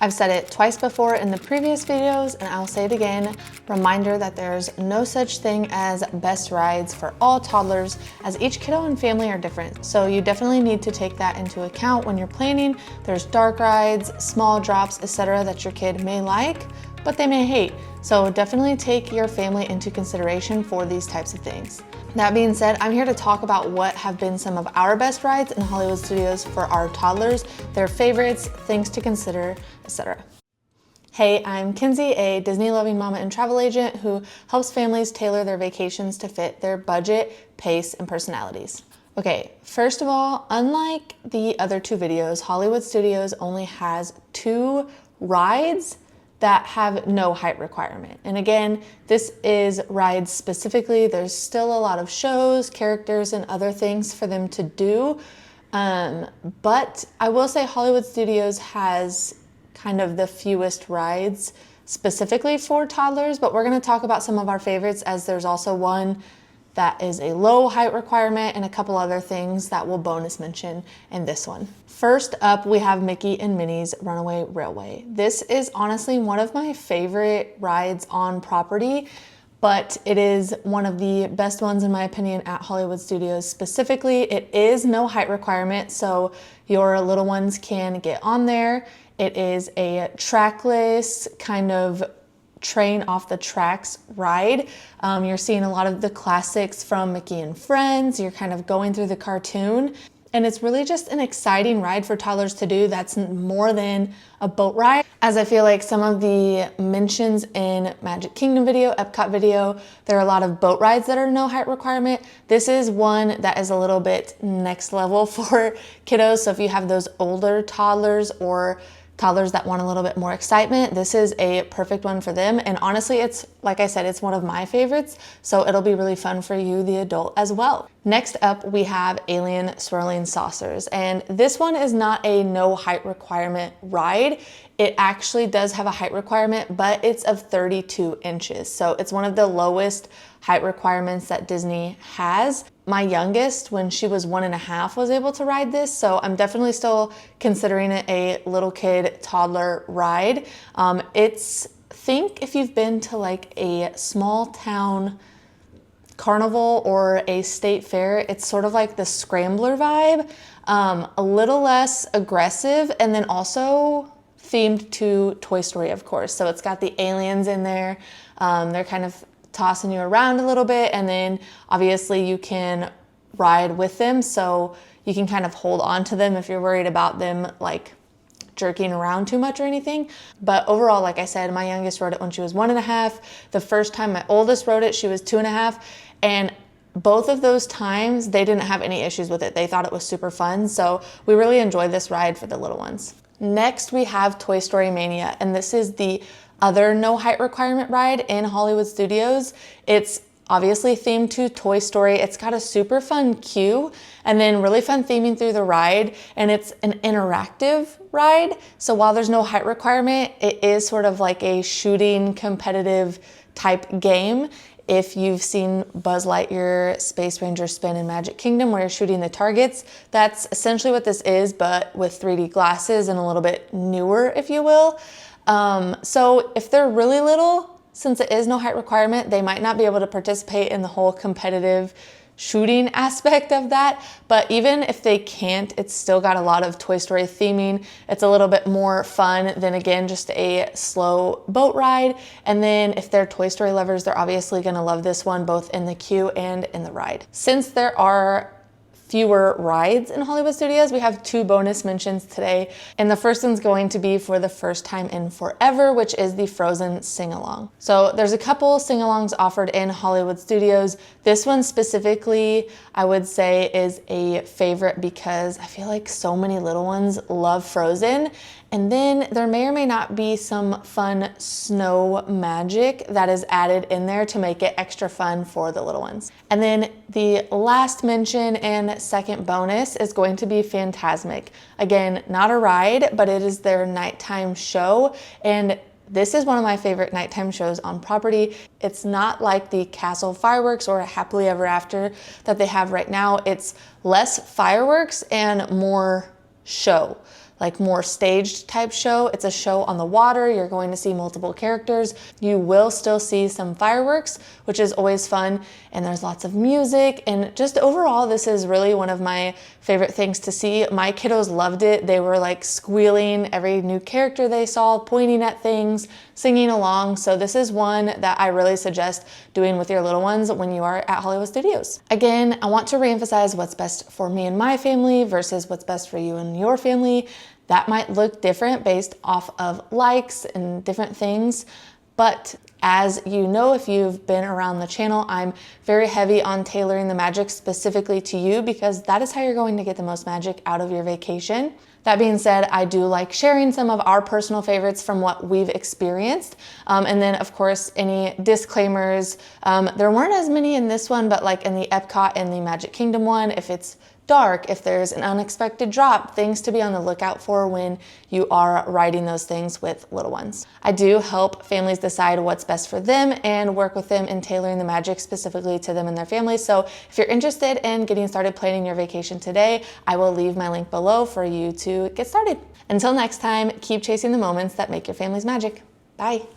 I've said it twice before in the previous videos, and I'll say it again. Reminder that there's no such thing as best rides for all toddlers, as each kiddo and family are different. So you definitely need to take that into account when you're planning. There's dark rides, small drops, etc. that your kid may like, but they may hate. So definitely take your family into consideration for these types of things. That being said, I'm here to talk about what have been some of our best rides in Hollywood Studios for our toddlers, their favorites, things to consider, etc. Hey, I'm Kinsey, a Disney-loving mama and travel agent who helps families tailor their vacations to fit their budget, pace, and personalities. Okay, first of all, unlike the other two videos, Hollywood Studios only has 2 rides that have no height requirement. And again, this is rides specifically. There's still a lot of shows, characters, and other things for them to do. But I will say Hollywood Studios has kind of the fewest rides specifically for toddlers, but we're gonna talk about some of our favorites, as there's also one that is a low height requirement and a couple other things that we'll bonus mention in this one. First up, we have Mickey and Minnie's Runaway Railway. This is honestly one of my favorite rides on property, but it is one of the best ones in my opinion at Hollywood Studios specifically. It is no height requirement, so your little ones can get on there. It is a trackless kind of train off the tracks ride. You're seeing a lot of the classics from Mickey and Friends. You're kind of going through the cartoon, and it's really just an exciting ride for toddlers to do that's more than a boat ride. As I feel like some of the mentions in Magic Kingdom video, Epcot video, there are a lot of boat rides that are no height requirement. This is one that is a little bit next level for kiddos. So if you have those older toddlers or toddlers that want a little bit more excitement, this is a perfect one for them. And honestly, it's, like I said, it's one of my favorites, so it'll be really fun for you, the adult, as well. Next up, we have Alien Swirling Saucers. And this one is not a no height requirement ride. It actually does have a height requirement, but it's of 32 inches. So it's one of the lowest height requirements that Disney has. My youngest, when she was 1.5, was able to ride this, so I'm definitely still considering it a little kid toddler ride. Think if you've been to like a small town carnival or a state fair, it's sort of like the Scrambler vibe, a little less aggressive, and then also themed to Toy Story, of course. So it's got the aliens in there. They're kind of tossing you around a little bit, and then obviously you can ride with them, so you can kind of hold on to them if you're worried about them like jerking around too much or anything. But overall, like I said, my youngest rode it when she was 1.5. The first time my oldest rode it, she was 2.5, and both of those times they didn't have any issues with it. They thought it was super fun, so we really enjoyed this ride for the little ones. Next, we have Toy Story Mania, and this is the other no height requirement ride in Hollywood Studios. It's obviously themed to Toy Story. It's got a super fun queue and then really fun theming through the ride, and it's an interactive ride. So while there's no height requirement, it is sort of like a shooting competitive type game. If you've seen Buzz Lightyear Space Ranger spin in Magic Kingdom where you're shooting the targets, that's essentially what this is, but with 3D glasses and a little bit newer, if you will. So if they're really little, since it is no height requirement, they might not be able to participate in the whole competitive shooting aspect of that. But even if they can't, it's still got a lot of Toy Story theming. It's a little bit more fun than, again, just a slow boat ride. And then if they're Toy Story lovers, they're obviously gonna love this one, both in the queue and in the ride. Since there are fewer rides in Hollywood Studios, we have 2 bonus mentions today. And the first one's going to be for the first time in forever, which is the Frozen sing-along. So there's a couple sing-alongs offered in Hollywood Studios. This one specifically, I would say, is a favorite because I feel like so many little ones love Frozen. And then there may or may not be some fun snow magic that is added in there to make it extra fun for the little ones. And then the last mention and second bonus is going to be Fantasmic. Again, not a ride, but it is their nighttime show. And this is one of my favorite nighttime shows on property. It's not like the Castle Fireworks or Happily Ever After that they have right now. It's less fireworks and more show. like more staged type show. It's a show on the water. You're going to see multiple characters. You will still see some fireworks, which is always fun. And there's lots of music, and just overall, this is really one of my favorite things to see. My kiddos loved it. They were like squealing every new character they saw, pointing at things, singing along. So this is one that I really suggest doing with your little ones when you are at Hollywood Studios. Again, I want to reemphasize what's best for me and my family versus what's best for you and your family. That might look different based off of likes and different things, but as you know, if you've been around the channel, I'm very heavy on tailoring the magic specifically to you because that is how you're going to get the most magic out of your vacation. That being said, I do like sharing some of our personal favorites from what we've experienced. And then of course, any disclaimers. There weren't as many in this one, but like in the Epcot and the Magic Kingdom one, if it's dark, if there's an unexpected drop, things to be on the lookout for when you are riding those things with little ones. I do help families decide what's best for them and work with them in tailoring the magic specifically to them and their families. So if you're interested in getting started planning your vacation today, I will leave my link below for you to get started. Until next time, keep chasing the moments that make your family's magic. Bye.